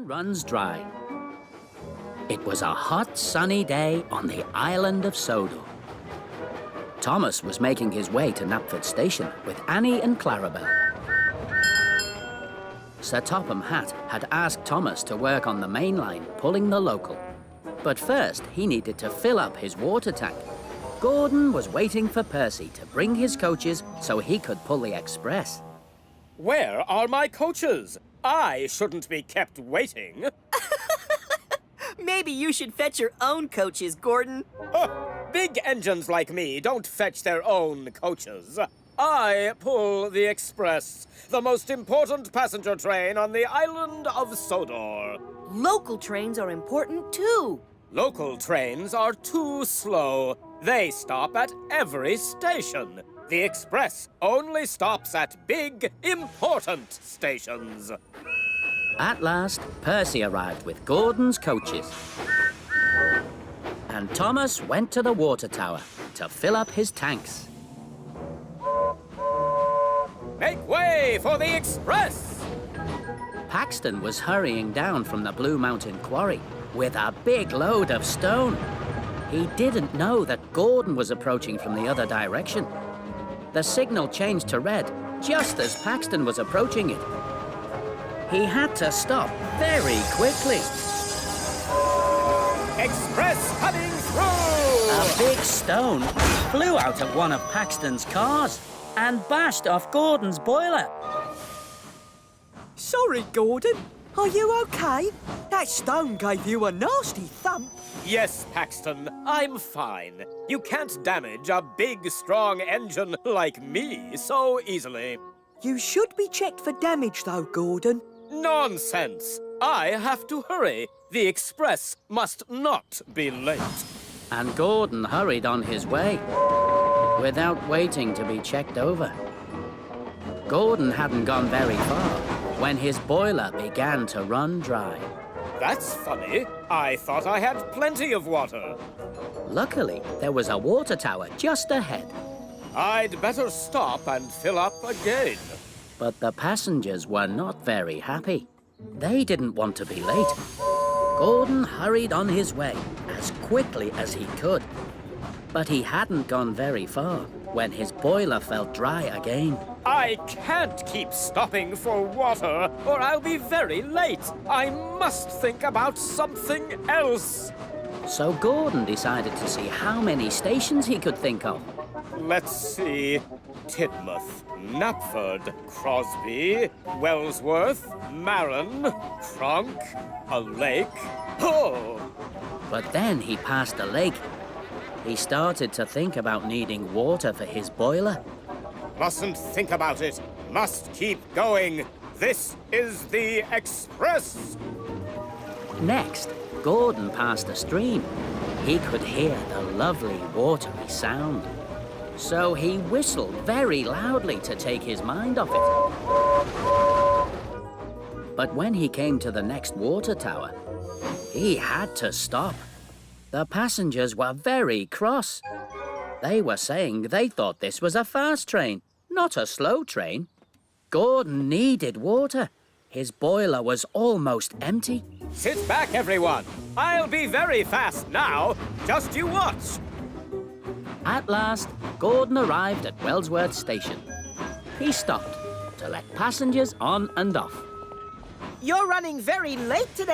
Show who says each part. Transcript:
Speaker 1: Gordon runs dry. It was a hot, sunny day on the island of Sodor. Thomas was making his way to Knapford Station with Annie and Clarabel. Sir Topham Hatt had asked Thomas to work on the main line, pulling the local. But first, he needed to fill up his water tank. Gordon was waiting for Percy to bring his coaches so he could pull the express.
Speaker 2: Where are my coaches? I shouldn't be kept waiting.
Speaker 3: Maybe you should fetch your own coaches, Gordon.
Speaker 2: Big engines like me don't fetch their own coaches. I pull the express, the most important passenger train on the island of Sodor.
Speaker 3: Local trains are important, too.
Speaker 2: Local trains are too slow. They stop at every station. The express only stops at big, important stations.
Speaker 1: At last, Percy arrived with Gordon's coaches. And Thomas went to the water tower to fill up his tanks.
Speaker 2: Make way for the express!
Speaker 1: Paxton was hurrying down from the Blue Mountain Quarry with a big load of stone. He didn't know that Gordon was approaching from the other direction. The signal changed to red just as Paxton was approaching it. He had to stop very quickly.
Speaker 2: Express coming through!
Speaker 1: A big stone flew out of one of Paxton's cars and bashed off Gordon's boiler.
Speaker 4: Sorry, Gordon. Are you okay? That stone gave you a nasty thump.
Speaker 2: Yes, Paxton, I'm fine. You can't damage a big, strong engine like me so easily.
Speaker 4: You should be checked for damage, though, Gordon.
Speaker 2: Nonsense! I have to hurry. The express must not be late.
Speaker 1: And Gordon hurried on his way without waiting to be checked over. Gordon hadn't gone very far when his boiler began to run dry.
Speaker 2: That's funny. I thought I had plenty of water.
Speaker 1: Luckily, there was a water tower just ahead.
Speaker 2: I'd better stop and fill up again.
Speaker 1: But the passengers were not very happy. They didn't want to be late. Gordon hurried on his way as quickly as he could. But he hadn't gone very far when his boiler felt dry again.
Speaker 2: I can't keep stopping for water, or I'll be very late. I must think about something else.
Speaker 1: So Gordon decided to see how many stations he could think of.
Speaker 2: Let's see. Tidmouth, Knapford, Crosby, Wellsworth, Maron, Cronk, a lake. Oh!
Speaker 1: But then he passed a lake. He started to think about needing water for his boiler.
Speaker 2: Mustn't think about it. Must keep going. This is the express.
Speaker 1: Next, Gordon passed a stream. He could hear the lovely watery sound. So he whistled very loudly to take his mind off it. But when he came to the next water tower, he had to stop. The passengers were very cross. They were saying they thought this was a fast train, not a slow train. Gordon needed water. His boiler was almost empty.
Speaker 2: Sit back, everyone. I'll be very fast now. Just you watch.
Speaker 1: At last, Gordon arrived at Wellsworth Station. He stopped to let passengers on and off.
Speaker 3: You're running very late today.